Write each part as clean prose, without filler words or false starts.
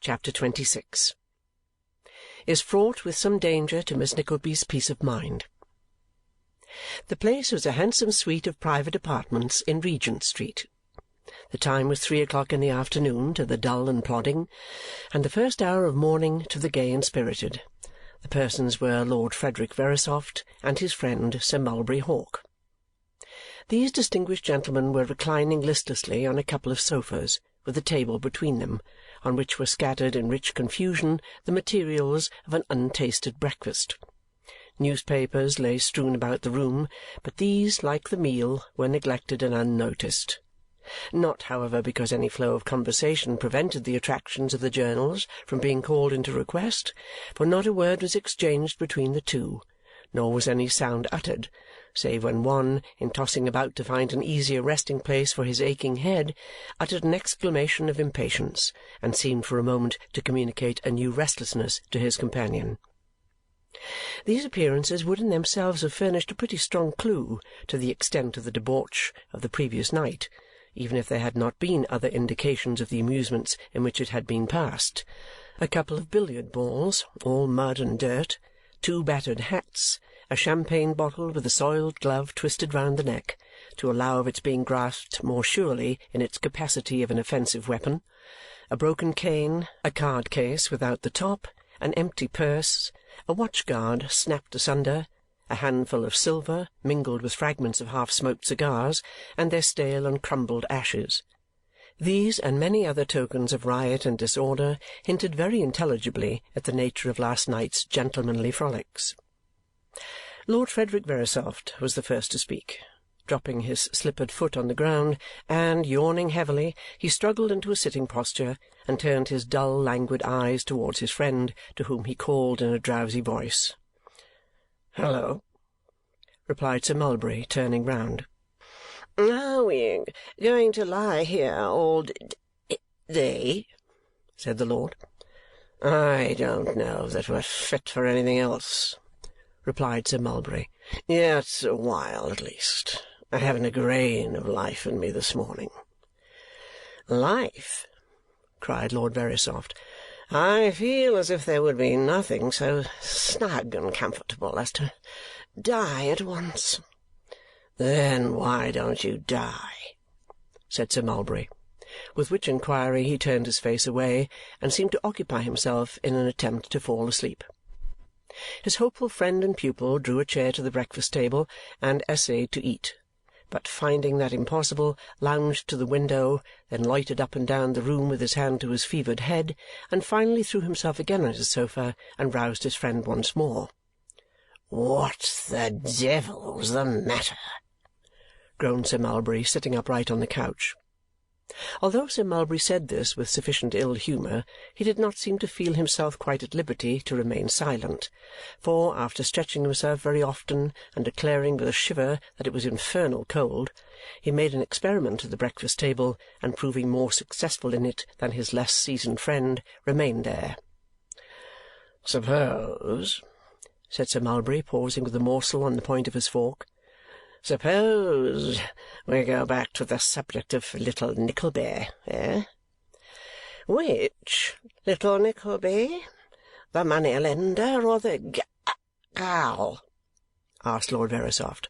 Chapter 26 Is fraught with some danger to Miss Nickleby's peace of mind. The place was a handsome suite of private apartments in Regent Street. The time was 3 o'clock in the afternoon to the dull and plodding, and the first hour of morning to the gay and spirited. The persons were Lord Frederick Verisopht and his friend Sir Mulberry Hawk. These distinguished gentlemen were reclining listlessly on a couple of sofas, with a table between them, on which were scattered in rich confusion the materials of an untasted breakfast. Newspapers lay strewn about the room, but these, like the meal, were neglected and unnoticed. Not, however, because any flow of conversation prevented the attractions of the journals from being called into request, for not a word was exchanged between the two, nor was any sound uttered, save when one, in tossing about to find an easier resting-place for his aching head, uttered an exclamation of impatience, and seemed for a moment to communicate a new restlessness to his companion. These appearances would in themselves have furnished a pretty strong clue to the extent of the debauch of the previous night, even if there had not been other indications of the amusements in which it had been passed. A couple of billiard balls, all mud and dirt, 2 battered hats, a champagne bottle with a soiled glove twisted round the neck, to allow of its being grasped more surely in its capacity of an offensive weapon, a broken cane, a card-case without the top, an empty purse, a watch-guard snapped asunder, a handful of silver mingled with fragments of half-smoked cigars and their stale and crumbled ashes. These and many other tokens of riot and disorder hinted very intelligibly at the nature of last night's gentlemanly frolics. Lord Frederick Verisopht was the first to speak. Dropping his slippered foot on the ground, and, yawning heavily, he struggled into a sitting posture and turned his dull languid eyes towards his friend, to whom he called in a drowsy voice. "Hello," replied Sir Mulberry, turning round. "Are we going to lie here all day?" said the lord. "I don't know that we're fit for anything else," replied Sir Mulberry. "Yet a while at least. I haven't a grain of life in me this morning." "Life!" cried Lord Verisopht. "I feel as if there would be nothing so snug and comfortable as to die at once." "Then why don't you die?" said Sir Mulberry, with which inquiry he turned his face away and seemed to occupy himself in an attempt to fall asleep. His hopeful friend and pupil drew a chair to the breakfast-table and essayed to eat, but finding that impossible, lounged to the window, then loitered up and down the room with his hand to his fevered head, and finally threw himself again on his sofa and roused his friend once more. "What the devil's the matter?" groaned Sir Mulberry, sitting upright on the couch. Although Sir Mulberry said this with sufficient ill-humour, he did not seem to feel himself quite at liberty to remain silent, for, after stretching himself very often and declaring with a shiver that it was infernal cold, he made an experiment at the breakfast-table, and proving more successful in it than his less seasoned friend, remained there. "Suppose," said Sir Mulberry, pausing with a morsel on the point of his fork, "suppose we go back to the subject of little Nickleby, eh?" "Which little Nickleby? The money-lender or the gal?" asked Lord Verisopht.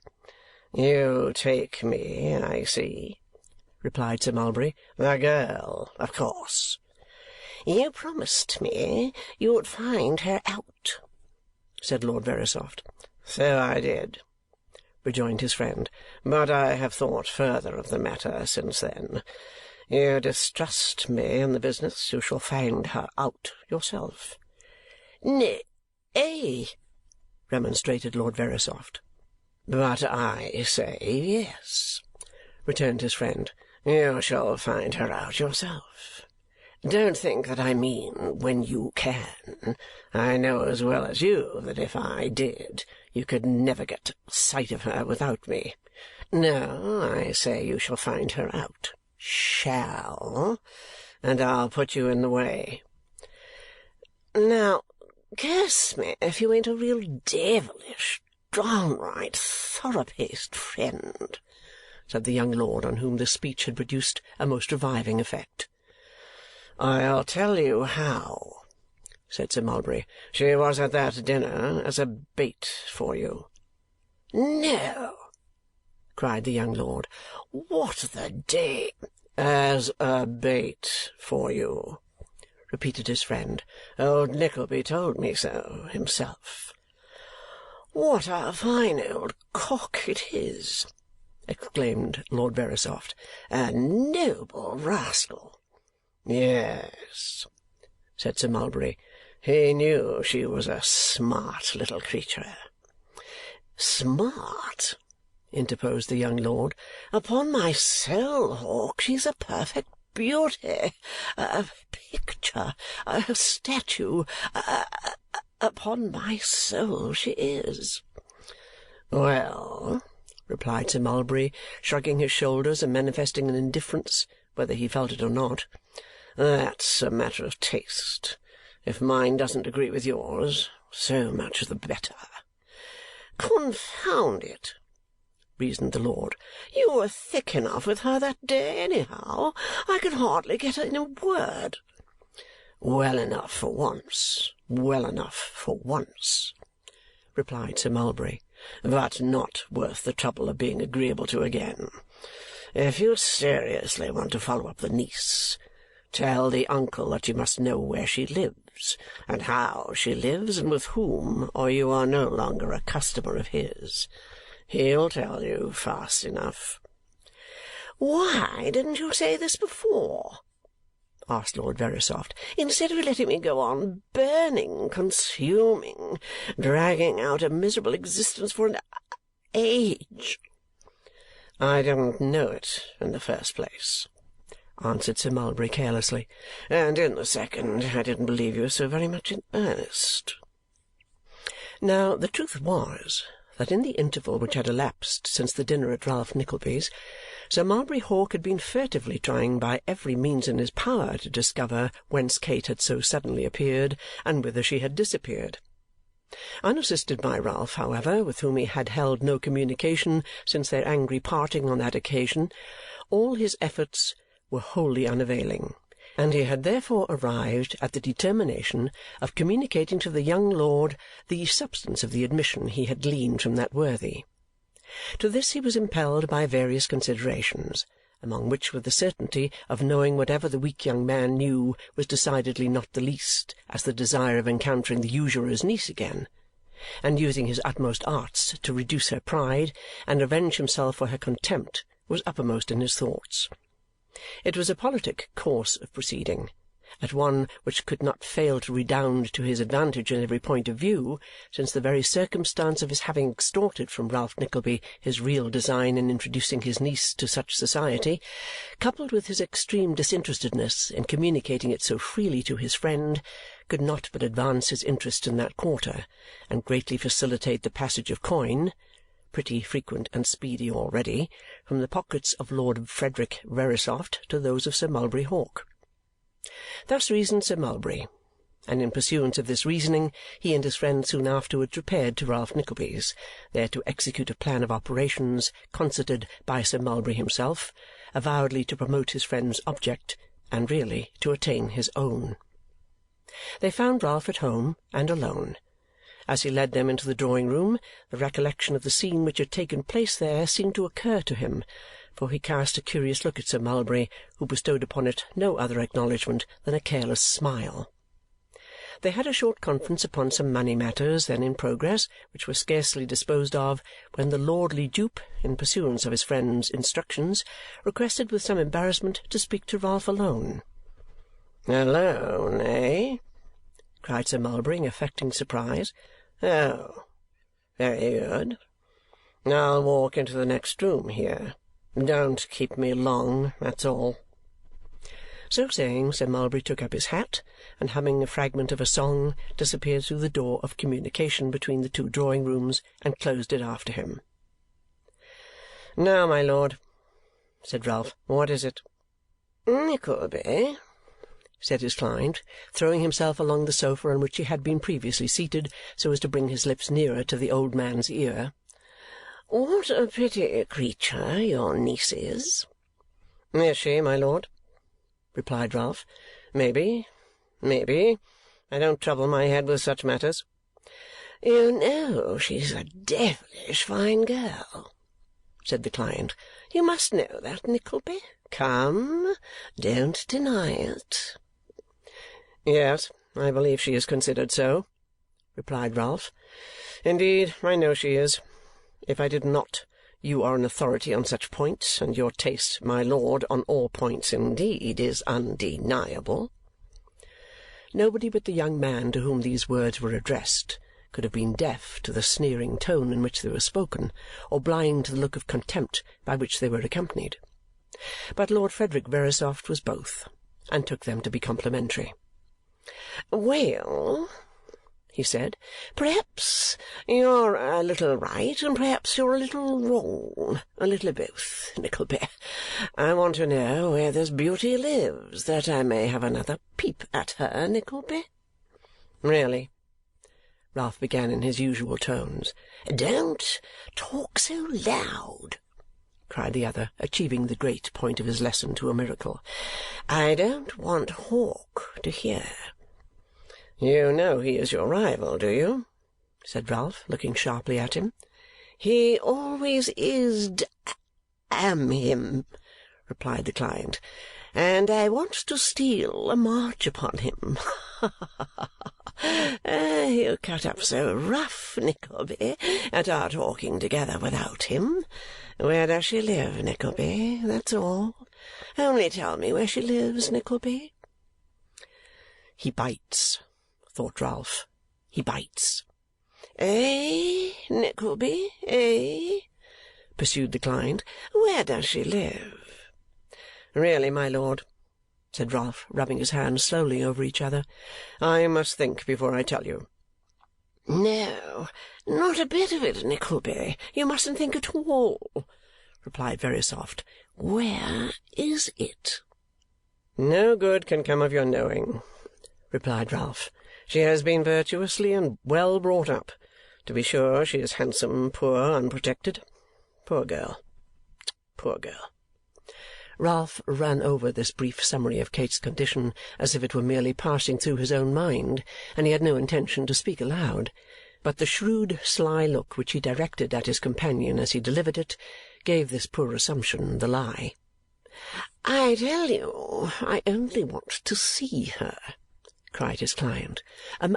"You take me, I see," replied Sir Mulberry. "The girl, of course." "You promised me you would find her out," said Lord Verisopht. "So I did," rejoined his friend, "but I have thought further of the matter since then. You distrust me in the business. You shall find her out yourself." "Nay," remonstrated Lord Verisopht. "But I say yes," returned his friend. "You shall find her out yourself. Don't think that I mean when you can. I know as well as you that if I did, you could never get sight of her without me. No, I say you shall find her out. Shall. And I'll put you in the way." "Now, curse me if you ain't a real devilish, downright, thorough-paced friend," said the young lord, on whom this speech had produced a most reviving effect. "I'll tell you how," said Sir Mulberry. "She was at that dinner as a bait for you." "No!" cried the young lord. "What the day—" "As a bait for you," repeated his friend. "Old Nickleby told me so himself." "What a fine old cock it is!" exclaimed Lord Verisopht. "A noble rascal!" "Yes," said Sir Mulberry. "He knew she was a smart little creature." "Smart?" interposed the young lord. "Upon my soul, Hawk, she's a perfect beauty, a picture, a statue. Upon my soul she is." "Well," replied Sir Mulberry, shrugging his shoulders and manifesting an indifference, whether he felt it or not, "that's a matter of taste. If mine doesn't agree with yours, so much the better." "Confound it!" reasoned the lord. "You were thick enough with her that day, anyhow. I could hardly get in a word." "Well enough for once, well enough for once," replied Sir Mulberry, "but not worth the trouble of being agreeable to again. If you seriously want to follow up the niece, tell the uncle that you must know where she lives, and how she lives, and with whom, or you are no longer a customer of his. He'll tell you fast enough." "Why didn't you say this before?" asked Lord Verisopht, "instead of letting me go on burning, consuming, dragging out a miserable existence for an age?" "I didn't know it in the first place," answered Sir Mulberry carelessly, "and in the second, I didn't believe you so very much in earnest." Now, the truth was that in the interval which had elapsed since the dinner at Ralph Nickleby's, Sir Mulberry Hawk had been furtively trying by every means in his power to discover whence Kate had so suddenly appeared and whither she had disappeared. Unassisted by Ralph, however, with whom he had held no communication since their angry parting on that occasion, all his efforts were wholly unavailing, and he had therefore arrived at the determination of communicating to the young lord the substance of the admission he had gleaned from that worthy. To this he was impelled by various considerations, among which were the certainty of knowing whatever the weak young man knew was decidedly not the least as the desire of encountering the usurer's niece again, and using his utmost arts to reduce her pride and revenge himself for her contempt was uppermost in his thoughts. It was a politic course of proceeding, at one which could not fail to redound to his advantage in every point of view, since the very circumstance of his having extorted from Ralph Nickleby his real design in introducing his niece to such society, coupled with his extreme disinterestedness in communicating it so freely to his friend, could not but advance his interest in that quarter, and greatly facilitate the passage of coin, pretty frequent and speedy already, from the pockets of Lord Frederick Verisopht to those of Sir Mulberry Hawk. Thus reasoned Sir Mulberry, and in pursuance of this reasoning he and his friend soon afterwards repaired to Ralph Nickleby's, there to execute a plan of operations concerted by Sir Mulberry himself, avowedly to promote his friend's object, and really to attain his own. They found Ralph at home and alone. As he led them into the drawing-room, the recollection of the scene which had taken place there seemed to occur to him, for he cast a curious look at Sir Mulberry, who bestowed upon it no other acknowledgment than a careless smile. They had a short conference upon some money matters then in progress, which were scarcely disposed of, when the lordly dupe, in pursuance of his friend's instructions, requested with some embarrassment to speak to Ralph alone. "Alone, eh?" cried Sir Mulberry in affecting surprise. "Oh, very good. I'll walk into the next room here. Don't keep me long, that's all." So saying, Sir Mulberry took up his hat, and humming a fragment of a song, disappeared through the door of communication between the two drawing-rooms and closed it after him. "Now, my lord," said Ralph, "what is it?" "Nickleby," said his client, throwing himself along the sofa on which he had been previously seated so as to bring his lips nearer to the old man's ear, "what a pretty creature your niece is!" "Is she, my lord?" replied Ralph. Maybe, maybe. I don't trouble my head with such matters. You know she's a devilish fine girl, said the client. You must know that, Nickleby. Come, don't deny it. Yes, I believe she is considered so, replied Ralph. Indeed, I know she is. If I did not, you are an authority on such points, and your taste, my lord, on all points indeed, is undeniable. Nobody but the young man to whom these words were addressed could have been deaf to the sneering tone in which they were spoken, or blind to the look of contempt by which they were accompanied. But Lord Frederick Verisopht was both, and took them to be complimentary. "Well," he said, "perhaps you're a little right, and perhaps you're a little wrong. A little of both, Nickleby. I want to know where this beauty lives, that I may have another peep at her, Nickleby." "Really?" Ralph began in his usual tones. "Don't talk so loud," cried the other, achieving the great point of his lesson to a miracle. "I don't want Hawk to hear." "You know he is your rival, do you?" said Ralph, looking sharply at him. "He always is, damn him," replied the client, "and I want to steal a march upon him. Ha, ha, ha, ha! You cut up so rough, Nickleby, at our talking together without him. Where does she live, Nickleby? That's all. Only tell me where she lives, Nickleby." "He bites," thought Ralph. "He bites." "Eh, Nickleby, eh?" pursued the client. "Where does she live?" "Really, my lord," said Ralph, rubbing his hands slowly over each other, "I must think before I tell you." "No, not a bit of it, Nickleby. You mustn't think at all," replied Verisopht. "Where is it?" "No good can come of your knowing," replied Ralph. "She has been virtuously and well brought up. To be sure, she is handsome, poor, unprotected. Poor girl, poor girl." Ralph ran over this brief summary of Kate's condition as if it were merely passing through his own mind, and he had no intention to speak aloud. But the shrewd, sly look which he directed at his companion as he delivered it gave this poor assumption the lie. "I tell you, I only want to see her," cried his client. "A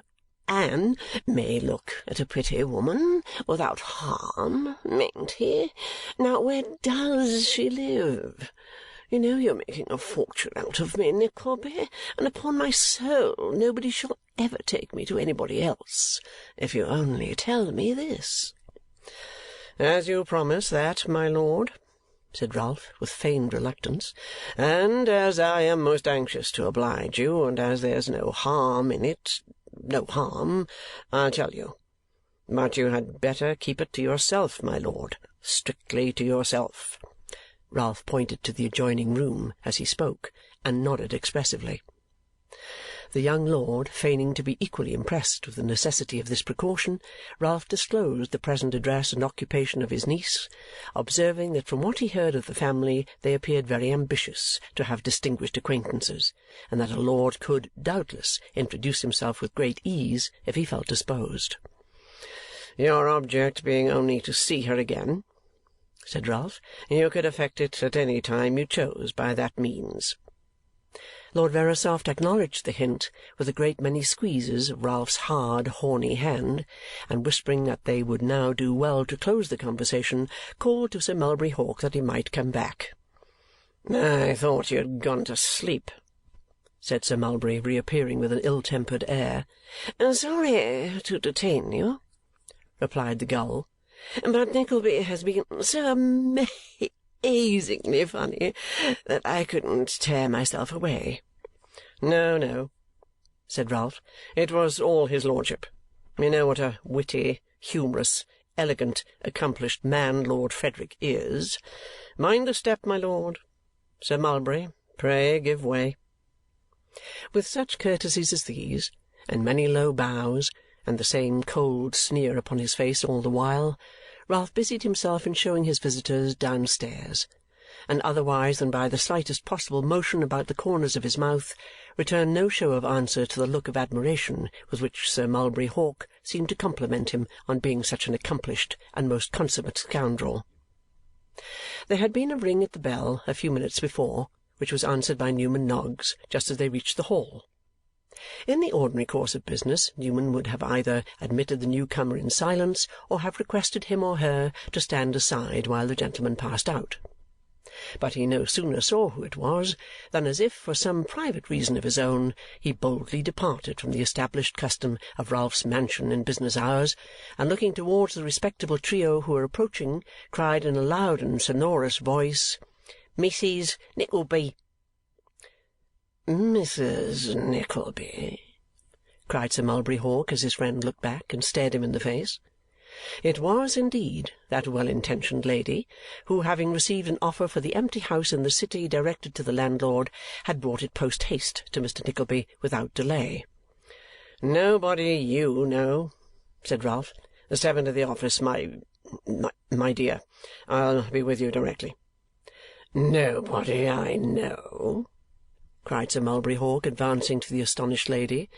man may look at a pretty woman without harm, mayn't he? Now, where does she live? You know you're making a fortune out of me, Nickleby, and upon my soul nobody shall ever take me to anybody else, if you only tell me this." "As you promise that, my lord," said Ralph with feigned reluctance, "and as I am most anxious to oblige you, and as there's no harm in it, no harm, I'll tell you. But you had better keep it to yourself, my lord, strictly to yourself." Ralph pointed to the adjoining room as he spoke, and nodded expressively. The young lord feigning to be equally impressed with the necessity of this precaution, Ralph disclosed the present address and occupation of his niece, observing that from what he heard of the family they appeared very ambitious to have distinguished acquaintances, and that a lord could, doubtless, introduce himself with great ease if he felt disposed. "Your object being only to see her again," said Ralph, "you could effect it at any time you chose by that means." Lord Verisopht acknowledged the hint with a great many squeezes of Ralph's hard, horny hand, and whispering that they would now do well to close the conversation, called to Sir Mulberry Hawk that he might come back. "I thought you had gone to sleep," said Sir Mulberry, reappearing with an ill-tempered air. "Sorry to detain you," replied the gull, "but Nickleby has been so amazingly funny that I couldn't tear myself away." "No, no," said Ralph. "It was all his lordship. You know what a witty, humorous, elegant, accomplished man Lord Frederick is. Mind the step, my lord. Sir Mulberry, pray give way." With such courtesies as these, and many low bows, and the same cold sneer upon his face all the while, Ralph busied himself in showing his visitors downstairs, and otherwise than by the slightest possible motion about the corners of his mouth, returned no show of answer to the look of admiration with which Sir Mulberry Hawk seemed to compliment him on being such an accomplished and most consummate scoundrel. There had been a ring at the bell a few minutes before, which was answered by Newman Noggs just as they reached the hall. In the ordinary course of business, Newman would have either admitted the newcomer in silence or have requested him or her to stand aside while the gentleman passed out. But he no sooner saw who it was than, as if for some private reason of his own, he boldly departed from the established custom of Ralph's mansion in business hours, and looking towards the respectable trio who were approaching, cried in a loud and sonorous voice, "Mrs. Nickleby!" "Mrs. Nickleby!" cried Sir Mulberry Hawk as his friend looked back and stared him in the face. It was, indeed, that well-intentioned lady who, having received an offer for the empty house in the city directed to the landlord, had brought it post-haste to Mr. Nickleby without delay. "Nobody you know," said Ralph. "Step into the office, my dear. I'll be with you directly." "Nobody I know!" cried Sir Mulberry Hawk, advancing to the astonished lady.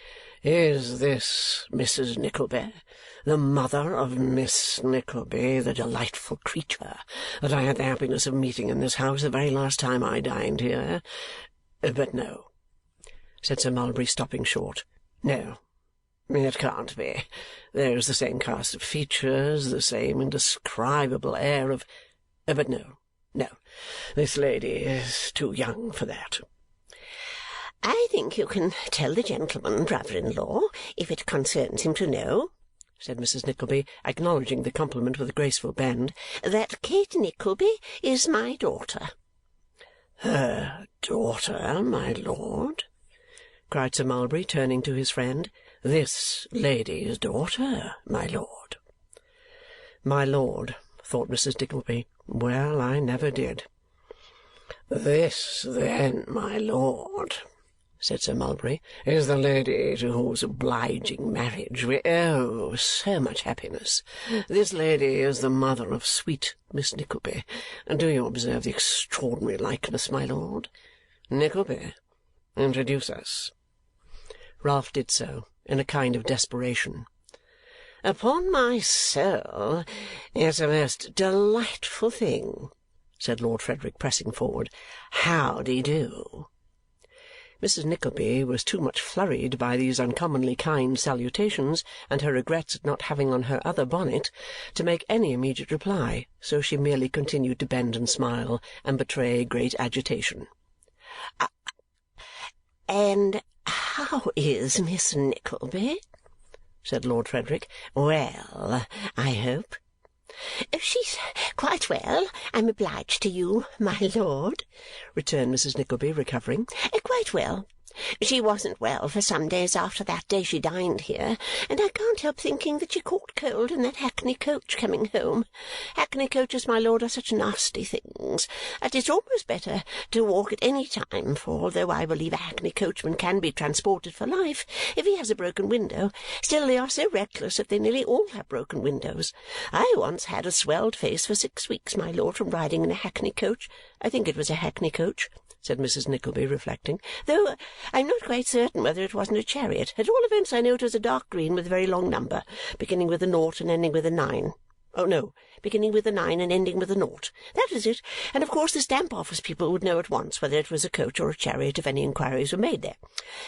"Is this Mrs. Nickleby, the mother of Miss Nickleby, the delightful creature that I had the happiness of meeting in this house the very last time I dined here? But no," said Sir Mulberry, stopping short. "No, it can't be. There is the same cast of features, the same indescribable air of but no, this lady is too young for that." "I think you can tell the gentleman, brother-in-law, if it concerns him to know," said Mrs. Nickleby, acknowledging the compliment with a graceful bend, "that Kate Nickleby is my daughter." "Her daughter, my lord?" cried Sir Mulberry, turning to his friend. "This lady's daughter, my lord?" My lord, thought Mrs. Nickleby. Well, I never did. "This, then, my lord," said Sir Mulberry, "is the lady to whose obliging marriage we owe so much happiness. This lady is the mother of sweet Miss Nickleby. Do you observe the extraordinary likeness, my lord? Nickleby, introduce us." Ralph did so, in a kind of desperation. "Upon my soul, it's a most delightful thing," said Lord Frederick, pressing forward. "How-de-do?" Mrs. Nickleby was too much flurried by these uncommonly kind salutations and her regrets at not having on her other bonnet to make any immediate reply, so she merely continued to bend and smile and betray great agitation. "And how is Miss Nickleby?" said Lord Frederick. "Well, I hope?" "She's quite well, I'm obliged to you, my lord," returned Mrs. Nickleby, recovering. "Quite well. She wasn't well for some days after that day she dined here, and I can't help thinking that she caught cold in that hackney coach coming home. Hackney coaches, my lord, are such nasty things that it's almost better to walk at any time, for although I believe a hackney coachman can be transported for life if he has a broken window, still they are so reckless that they nearly all have broken windows. I once had a swelled face for 6 weeks, my lord, from riding in a hackney coach. I think it was a hackney coach," said Mrs. Nickleby, reflecting, "though I'm not quite certain whether it wasn't a chariot. At all events, I know it was a dark green with a very long number, beginning with a 0 and ending with a 9. Oh, no, beginning with a 9 and ending with a 0. That was it, and of course the Stamp Office people would know at once whether it was a coach or a chariot if any inquiries were made there.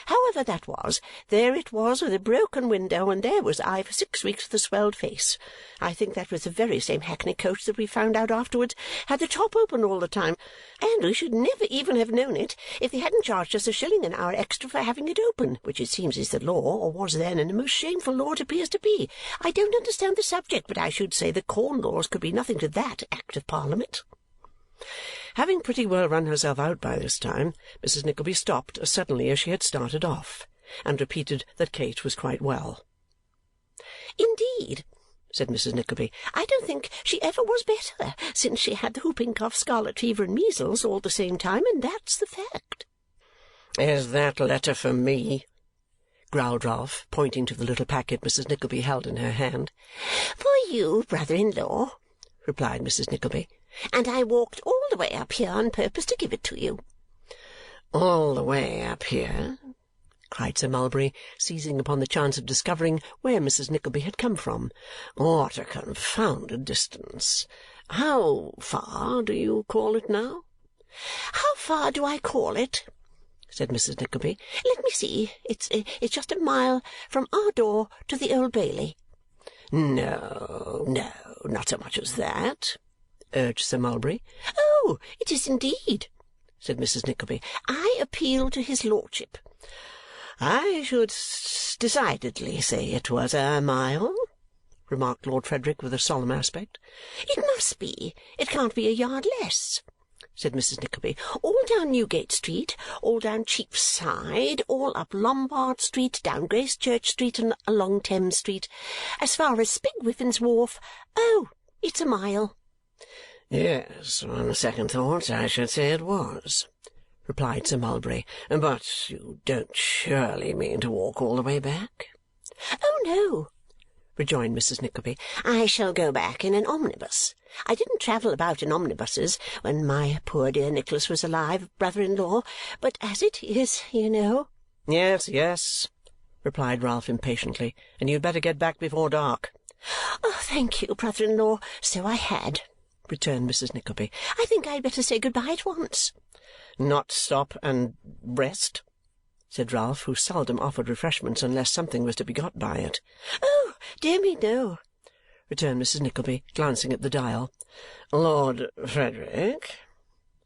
However that was, there it was with a broken window, and there was I for 6 weeks with a swelled face. I think that was the very same hackney coach that we found out afterwards had the top open all the time, and we should never even have known it if they hadn't charged us a shilling an hour extra for having it open, which it seems is the law, or was then, and a most shameful law it appears to be. I don't understand the subject, but I should say the Corn Laws could be nothing to that Act of Parliament." Having pretty well run herself out by this time, Mrs. Nickleby stopped as suddenly as she had started off, and repeated that Kate was quite well. "Indeed," said Mrs. Nickleby, "I don't think she ever was better since she had the whooping cough, scarlet fever, and measles all at the same time, and that's the fact." "Is that letter for me?" growled Ralph, pointing to the little packet Mrs. Nickleby held in her hand. "For you, brother-in-law," replied Mrs. Nickleby. and I walked all the way up here on purpose to give it to you." "All the way up here?" cried Sir Mulberry, seizing upon the chance of discovering where Mrs. Nickleby had come from. "What a confounded distance! How far do you call it now?" "How far do I call it?" said Mrs. Nickleby. "Let me see. It's just a mile from our door to the Old Bailey." "No, no, not so much as that," urged Sir Mulberry. "Oh, it is indeed," said Mrs. Nickleby. "I appeal to his lordship." "I should decidedly say it was a mile," remarked Lord Frederick with a solemn aspect. "It must be. It can't be a yard less," said Mrs. Nickleby. "All down Newgate Street, all down Cheapside, all up Lombard Street, down Gracechurch Street, and along Thames Street, as far as Spigwiffin's Wharf. Oh, it's a mile." "Yes, on second thoughts, I should say it was," replied Sir Mulberry. "But you don't surely mean to walk all the way back?" "Oh, no," rejoined Mrs. Nickleby. "I shall go back in an omnibus. I didn't travel about in omnibuses when my poor dear Nicholas was alive, brother-in-law, but as it is, you know—" "Yes, yes," replied Ralph impatiently, "and you'd better get back before dark." "Oh, thank you, brother-in-law, so I had," returned Mrs. Nickleby. "I think I had better say good-bye at once." "Not stop and rest?" said Ralph, who seldom offered refreshments unless something was to be got by it. "Oh, dear me, no," returned Mrs. Nickleby, glancing at the dial. "Lord Frederick,"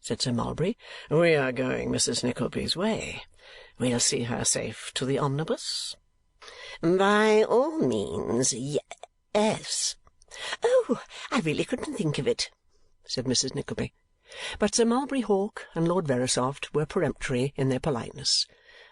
said Sir Mulberry, "we are going Mrs. Nickleby's way. We'll see her safe to the omnibus?" "By all means, yes." "Oh, I really couldn't think of it," said Mrs. Nickleby. But Sir Mulberry Hawk and Lord Verisopht were peremptory in their politeness,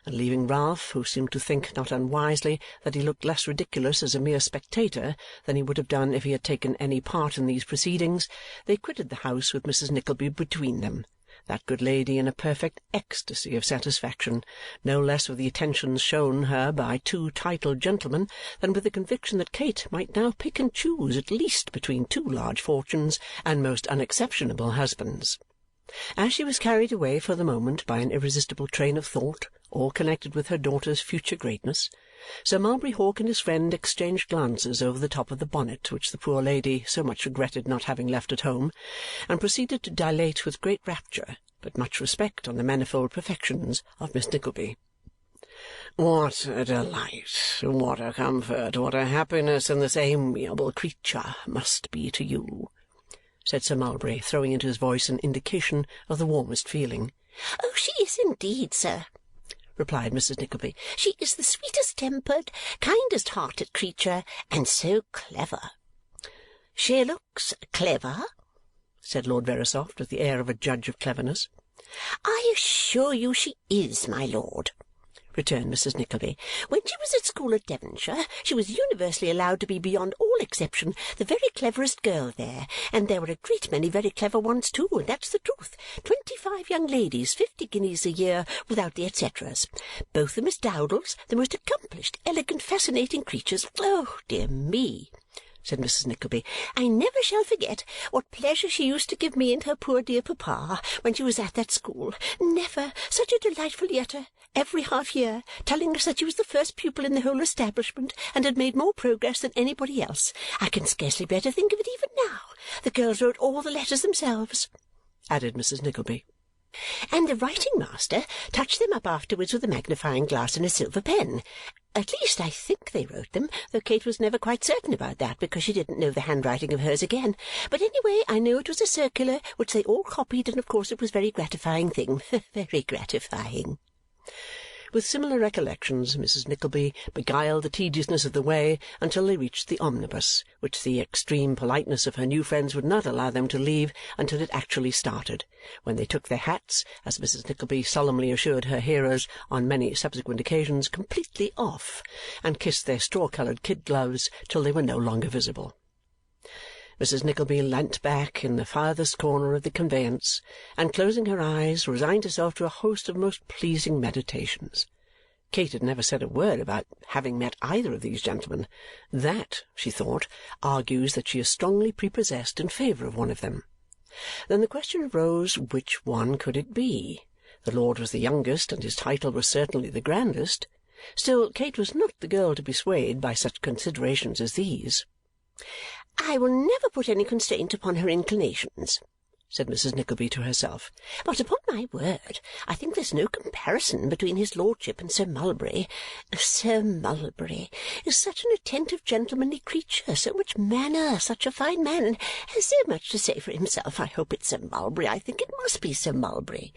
and leaving Ralph, who seemed to think not unwisely that he looked less ridiculous as a mere spectator than he would have done if he had taken any part in these proceedings, they quitted the house with Mrs. Nickleby between them, that good lady in a perfect ecstasy of satisfaction, no less with the attentions shown her by two titled gentlemen than with the conviction that Kate might now pick and choose at least between two large fortunes and most unexceptionable husbands. As she was carried away for the moment by an irresistible train of thought, all connected with her daughter's future greatness, Sir Mulberry Hawk and his friend exchanged glances over the top of the bonnet which the poor lady so much regretted not having left at home, and proceeded to dilate with great rapture but much respect on the manifold perfections of Miss Nickleby. "What a delight, what a comfort, what a happiness in this amiable creature must be to you!" said Sir Mulberry, throwing into his voice an indication of the warmest feeling. "Oh, she is indeed, sir," replied Mrs. Nickleby. "She is the sweetest-tempered, kindest-hearted creature, and so clever." "She looks clever," said Lord Verisopht with the air of a judge of cleverness. "I assure you she is, my lord," returned Mrs. Nickleby. "When she was at school at Devonshire, she was universally allowed to be beyond all exception the very cleverest girl there, and there were a great many very clever ones too, and that's the truth. 25 young ladies, 50 guineas a year, without the et ceteras. Both the Miss Dowdles, the most accomplished, elegant, fascinating creatures. Oh, dear me!" said Mrs. Nickleby, "I never shall forget what pleasure she used to give me and her poor dear papa when she was at that school. Never! Such a delightful letter every half-year, telling us that she was the first pupil in the whole establishment and had made more progress than anybody else. I can scarcely bear to think of it even now. The girls wrote all the letters themselves," added Mrs. Nickleby. "And the writing-master touched them up afterwards with a magnifying glass and a silver pen. At least I think they wrote them, though Kate was never quite certain about that, because she didn't know the handwriting of hers again. But anyway, I know it was a circular, which they all copied, and of course it was a very gratifying thing. Very gratifying." With similar recollections, Mrs. Nickleby beguiled the tediousness of the way until they reached the omnibus, which the extreme politeness of her new friends would not allow them to leave until it actually started, when they took their hats, as Mrs. Nickleby solemnly assured her hearers on many subsequent occasions, completely off, and kissed their straw-coloured kid gloves till they were no longer visible. Mrs. Nickleby leant back in the farthest corner of the conveyance, and closing her eyes, resigned herself to a host of most pleasing meditations. Kate had never said a word about having met either of these gentlemen. That, she thought, argues that she is strongly prepossessed in favour of one of them. Then the question arose, which one could it be? The lord was the youngest, and his title was certainly the grandest. Still, Kate was not the girl to be swayed by such considerations as these. "I will never put any constraint upon her inclinations," said Mrs. Nickleby to herself. "But upon my word, I think there's no comparison between his lordship and Sir Mulberry. Sir Mulberry is such an attentive gentlemanly creature, so much manner, such a fine man, and has so much to say for himself. I hope it's Sir Mulberry. I think it must be Sir Mulberry."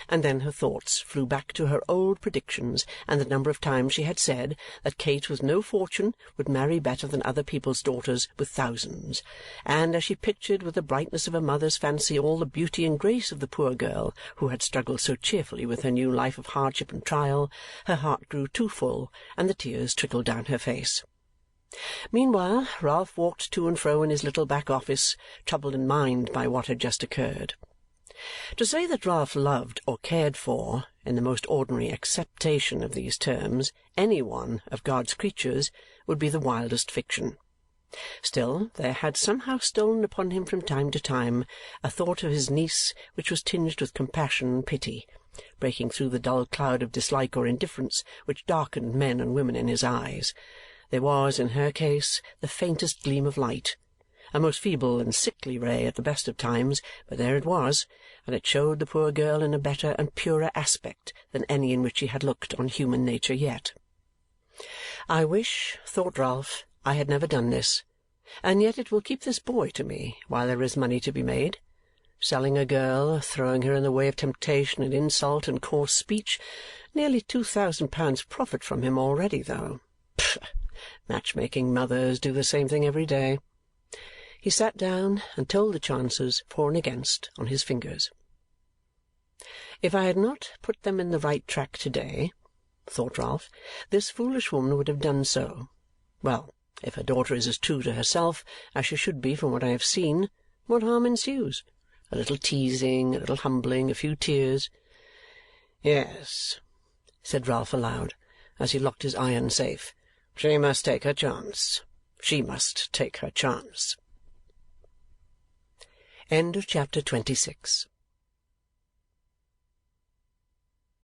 And then her thoughts flew back to her old predictions and the number of times she had said that Kate with no fortune would marry better than other people's daughters with thousands, and as she pictured with the brightness of a mother's fancy all the beauty and grace of the poor girl who had struggled so cheerfully with her new life of hardship and trial, her heart grew too full, and the tears trickled down her face. Meanwhile, Ralph walked to and fro in his little back office, troubled in mind by what had just occurred. To say that Ralph loved or cared for, in the most ordinary acceptation of these terms, any one of God's creatures would be the wildest fiction. Still, there had somehow stolen upon him from time to time a thought of his niece which was tinged with compassion and pity, breaking through the dull cloud of dislike or indifference which darkened men and women in his eyes. There was, in her case, the faintest gleam of light, a most feeble and sickly ray at the best of times, but there it was, and it showed the poor girl in a better and purer aspect than any in which she had looked on human nature yet. I wish, thought Ralph, I had never done this, and yet it will keep this boy to me while there is money to be made. Selling a girl, throwing her in the way of temptation and insult and coarse speech, nearly £2,000 profit from him already, though. Pfft! Match-making mothers do the same thing every day. He sat down and told the chances for and against on his fingers. If I had not put them in the right track to-day, thought Ralph, this foolish woman would have done so. Well, if her daughter is as true to herself as she should be from what I have seen, what harm ensues? A little teasing, a little humbling, a few tears. Yes, said Ralph aloud, as he locked his iron safe. She must take her chance. She must take her chance. End of chapter 26.